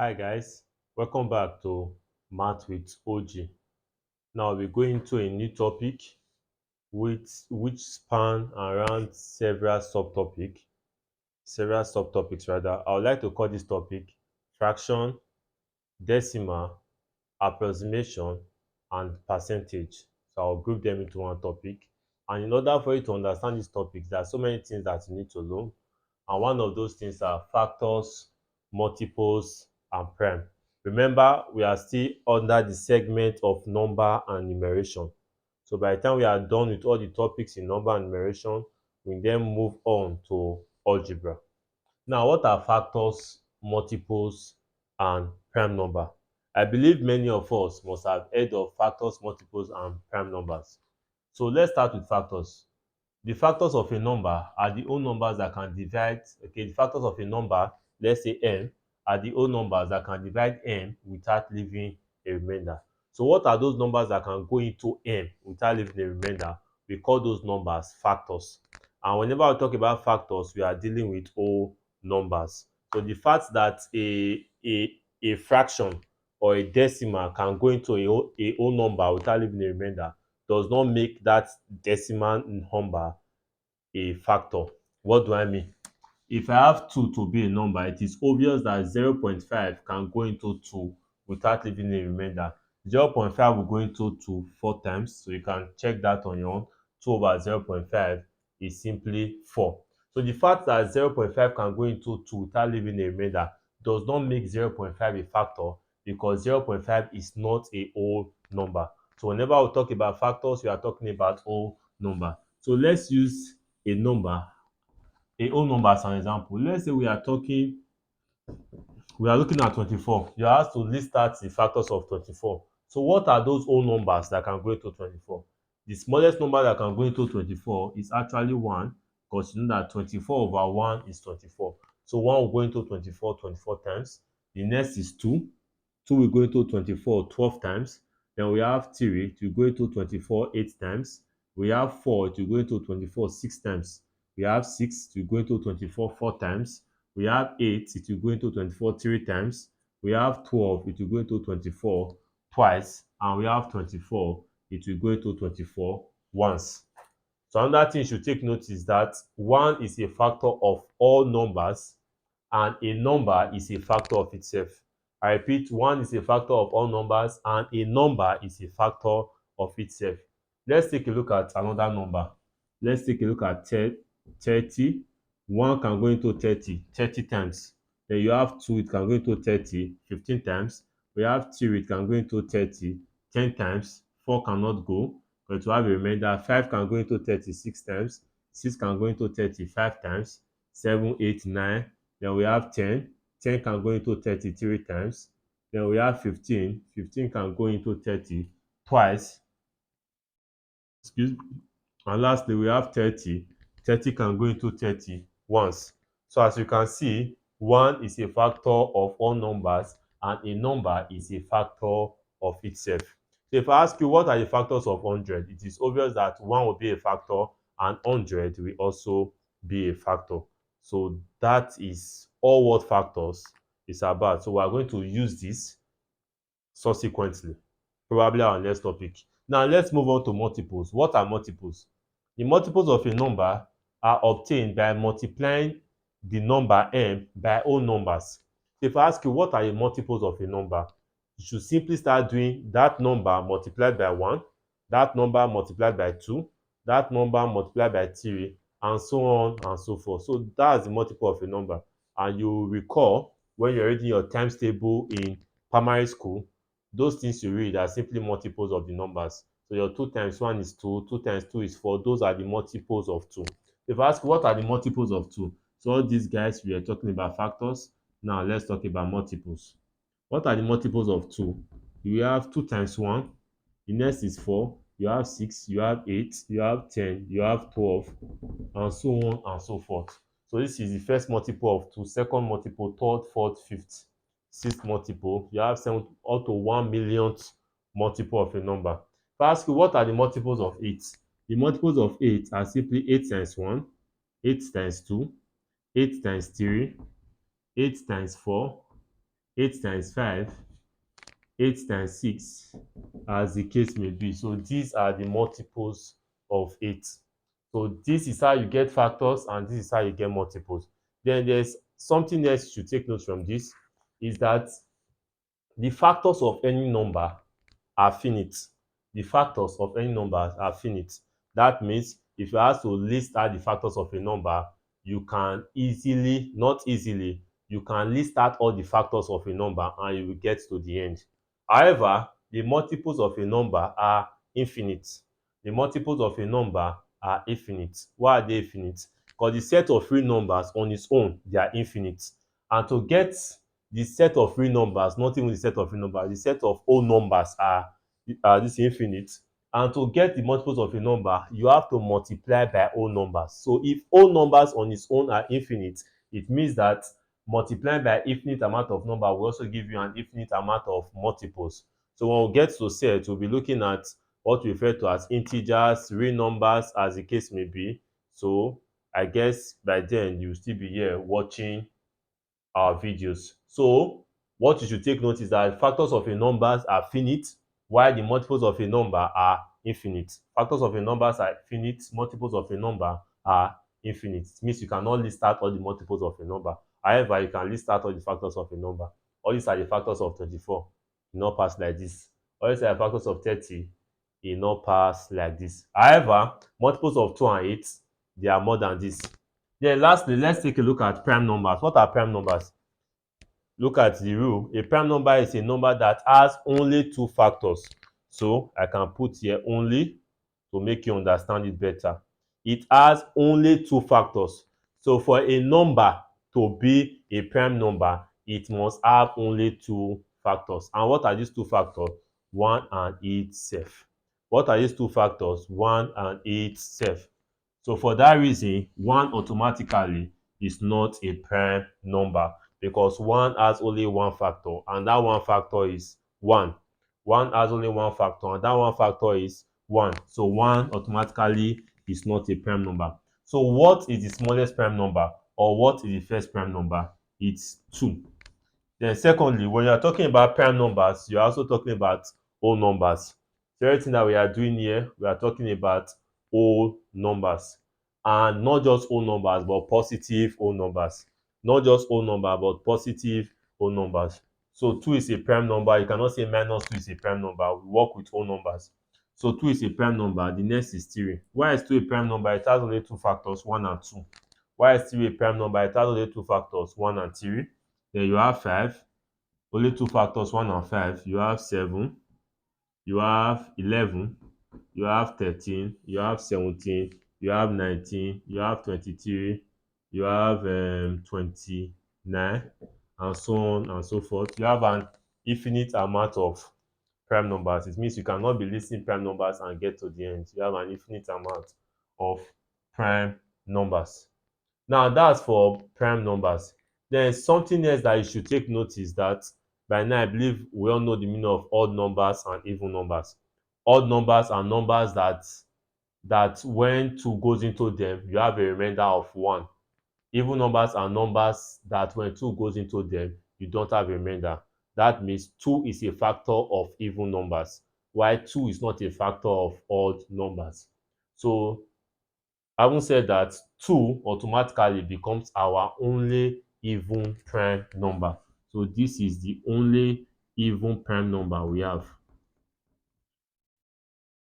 Hi guys, welcome back to Math with OG. Now we're going to a new topic which span around several subtopics rather. I would like to call this topic fraction, decimal, approximation, and percentage. So I'll group them into one topic. And in order for you to understand these topics, there are so many things that you need to know. And one of those things are factors, multiples, and prime. Remember, we are still under the segment of number and numeration. So by the time we are done with all the topics in number and numeration, we then move on to algebra. Now, what are factors, multiples, and prime number? I believe many of us must have heard of factors, multiples, and prime numbers. So let's start with factors. The factors of a number are the whole numbers that can divide, okay, the factors of a number, let's say n, are the whole numbers that can divide n without leaving a remainder. So what are those numbers that can go into n without leaving a remainder? We call those numbers factors. And whenever we talk about factors, we are dealing with whole numbers. So the fact that a fraction or a decimal can go into a whole number without leaving a remainder does not make that decimal number a factor. What do I mean? If I have 2 to be a number, it is obvious that 0.5 can go into 2 without leaving a remainder. 0.5 will go into 2 4 times, so you can check that on your own. 2 over 0.5 is simply 4. So the fact that 0.5 can go into 2 without leaving a remainder does not make 0.5 a factor because 0.5 is not a whole number. So whenever we talk about factors, we are talking about whole number. So let's use a number a whole number as an example. Let's say we are looking at 24. You are asked to list out the factors of 24. So what are those whole numbers that can go into 24? The smallest number that can go into 24 is actually 1 because you know that 24 over 1 is 24. So 1 will go into 24 times. The next is 2. 2 will go into 24 12 times. Then we have 3, it will go into 24 8 times. We have 4, it will go into 24 6 times. We have 6, it will go into 24 4 times. We have 8, it will go into 24 3 times. We have 12, it will go into 24 twice. And we have 24, it will go into 24 once. So another thing you should take note is that 1 is a factor of all numbers and a number is a factor of itself. I repeat, 1 is a factor of all numbers and a number is a factor of itself. Let's take a look at another number. Let's take a look at 30. 1 can go into 30 times. Then you have 2, it can go into 30 15 times. We have 3, it can go into 30 10 times. 4 cannot go, but to have a remainder. 5 can go into 36 times. 6 can go into 35 times. 7 8 9. Then we have 10. 10 can go into 33 times. Then we have 15. 15 can go into 30 twice. Excuse me. And lastly, we have 30. 30 can go into 30 once. So as you can see, 1 is a factor of all numbers and a number is a factor of itself. So if I ask you what are the factors of 100, it is obvious that 1 will be a factor and 100 will also be a factor. So that is all what factors is about. So we are going to use this subsequently, probably our next topic. Now let's move on to multiples. What are multiples? The multiples of a number are obtained by multiplying the number m by whole numbers. If I ask you what are the multiples of a number, you should simply start doing that number multiplied by 1, that number multiplied by 2, that number multiplied by 3, and so on and so forth. So that's the multiple of a number. And you recall when you're reading your times table in primary school, those things you read are simply multiples of the numbers. So your 2 times 1 is 2, 2 times 2 is 4. Those are the multiples of 2. If I ask what are the multiples of 2? So all these guys, we are talking about factors. Now let's talk about multiples. What are the multiples of 2? You have 2 times 1. The next is 4. You have 6. You have 8. You have 10. You have 12. And so on and so forth. So this is the first multiple of 2, second multiple, third, fourth, fifth, sixth multiple. You have 7 up to 1 millionth multiple of a number. If I ask you what are the multiples of 8? The multiples of 8 are simply 8 times 1, 8 times 2, 8 times 3, 8 times 4, 8 times 5, 8 times 6, as the case may be. So these are the multiples of 8. So this is how you get factors and this is how you get multiples. Then there's something else you should take note from this, is that the factors of any number are finite. The factors of any numbers are finite. That means if you have to list out the factors of a number, you can easily, not easily, you can list out all the factors of a number and you will get to the end. However, the multiples of a number are infinite. The multiples of a number are infinite. Why are they infinite? Because the set of real numbers on its own, they are infinite. And to get the set of real numbers, not even the set of real numbers, the set of whole numbers are this infinite. And to get the multiples of a number, you have to multiply by whole numbers. So if whole numbers on its own are infinite, it means that multiplying by infinite amount of number will also give you an infinite amount of multiples. So when we get to set, we'll be looking at what we refer to as integers, real numbers, as the case may be. So I guess by then you'll still be here watching our videos. So what you should take note is that factors of a numbers are finite, while the multiples of a number are infinite. Factors of a numbers are finite, multiples of a number are infinite. It means you cannot list out all the multiples of a number. However, you can list out all the factors of a number. All these are the factors of 24. E no pass like this. All these are the factors of 30. E no pass like this. However, multiples of 2 and 8, they are more than this. Then lastly, let's take a look at prime numbers. What are prime numbers? Look at the rule. A prime number is a number that has only two factors. So I can put here only to make you understand it better. It has only two factors. So for a number to be a prime number, it must have only two factors. And what are these two factors? 1 and itself. What are these two factors? 1 and itself. So for that reason, 1 automatically is not a prime number, because 1 has only one factor, and that one factor is 1. 1 has only one factor, and that one factor is 1. So 1 automatically is not a prime number. So what is the smallest prime number, or what is the first prime number? It's 2. Then secondly, when you are talking about prime numbers, you are also talking about whole numbers. So everything that we are doing here, we are talking about whole numbers. And not just whole numbers, but positive whole numbers. Not just whole number, but positive whole numbers. So 2 is a prime number. You cannot say minus 2 is a prime number. We work with whole numbers. So 2 is a prime number. The next is 3. Why is 2 a prime number? It has only two factors, 1 and 2. Why is 3 a prime number? It has only two factors, 1 and 3. Then you have 5. Only two factors, 1 and 5. You have 7. You have 11. You have 13. You have 17. You have 19. You have 23. You have 29, and so on and so forth. You have an infinite amount of prime numbers. It means you cannot be listing prime numbers and get to the end. You have an infinite amount of prime numbers. Now that's for prime numbers. Then something else that you should take note is that by now I believe we all know the meaning of odd numbers and even numbers. Odd numbers are numbers that when 2 goes into them, you have a remainder of 1. Even numbers are numbers that when 2 goes into them, you don't have a remainder. That means 2 is a factor of even numbers, while 2 is not a factor of odd numbers. So having said that, 2 automatically becomes our only even prime number. So this is the only even prime number we have.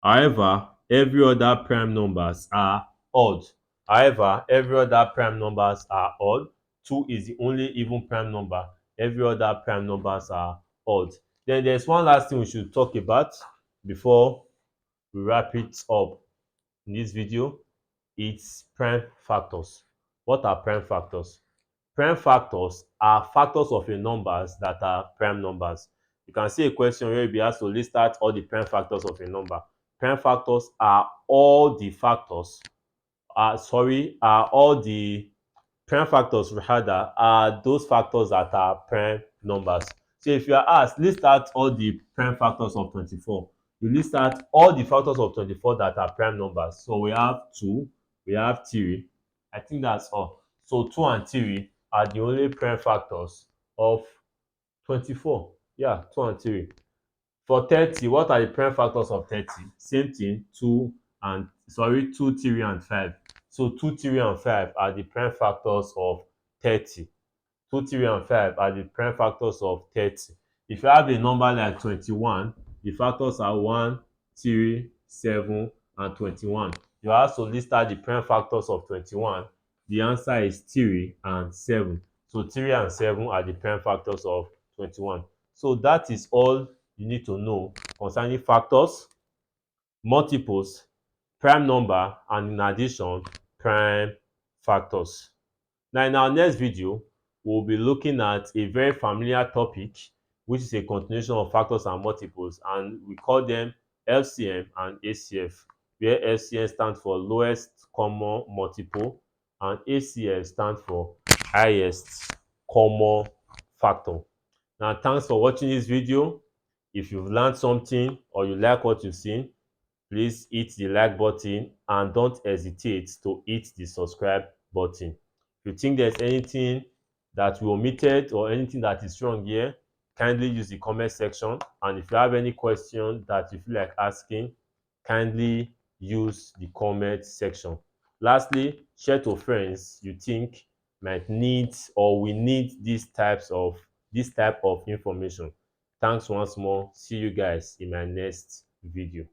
However, every other prime numbers are odd. However, every other prime numbers are odd. 2 is the only even prime number. Every other prime numbers are odd. Then there's one last thing we should talk about before we wrap it up in this video. It's prime factors. What are prime factors? Prime factors are factors of a numbers that are prime numbers. You can see a question where you be asked to list out all the prime factors of a number. Prime factors are all the factors, are all the prime factors rather are those factors that are prime numbers. So if you are asked, list out all the prime factors of 24, you list out all the factors of 24 that are prime numbers. So we have 2, we have 3. I think that's all. So 2 and 3 are the only prime factors of 24. Yeah, 2 and 3. For 30, what are the prime factors of 30? Same thing, 2, 3, and 5. So 2, 3, and 5 are the prime factors of 30. 2, 3, and 5 are the prime factors of 30. If you have a number like 21, the factors are 1, 3, 7, and 21. You also list out the prime factors of 21. The answer is 3 and 7. So 3 and 7 are the prime factors of 21. So that is all you need to know concerning factors, multiples, prime number, and in addition, prime factors. Now, in our next video, we'll be looking at a very familiar topic, which is a continuation of factors and multiples, and we call them LCM and ACF, where LCM stands for lowest common multiple and ACF stands for highest common factor. Now, thanks for watching this video. If you've learned something or you like what you've seen, please hit the like button and don't hesitate to hit the subscribe button. If you think there's anything that we omitted or anything that is wrong here, kindly use the comment section. And if you have any question that you feel like asking, kindly use the comment section. Lastly, share to friends you think might need or will need this type of information. Thanks once more. See you guys in my next video.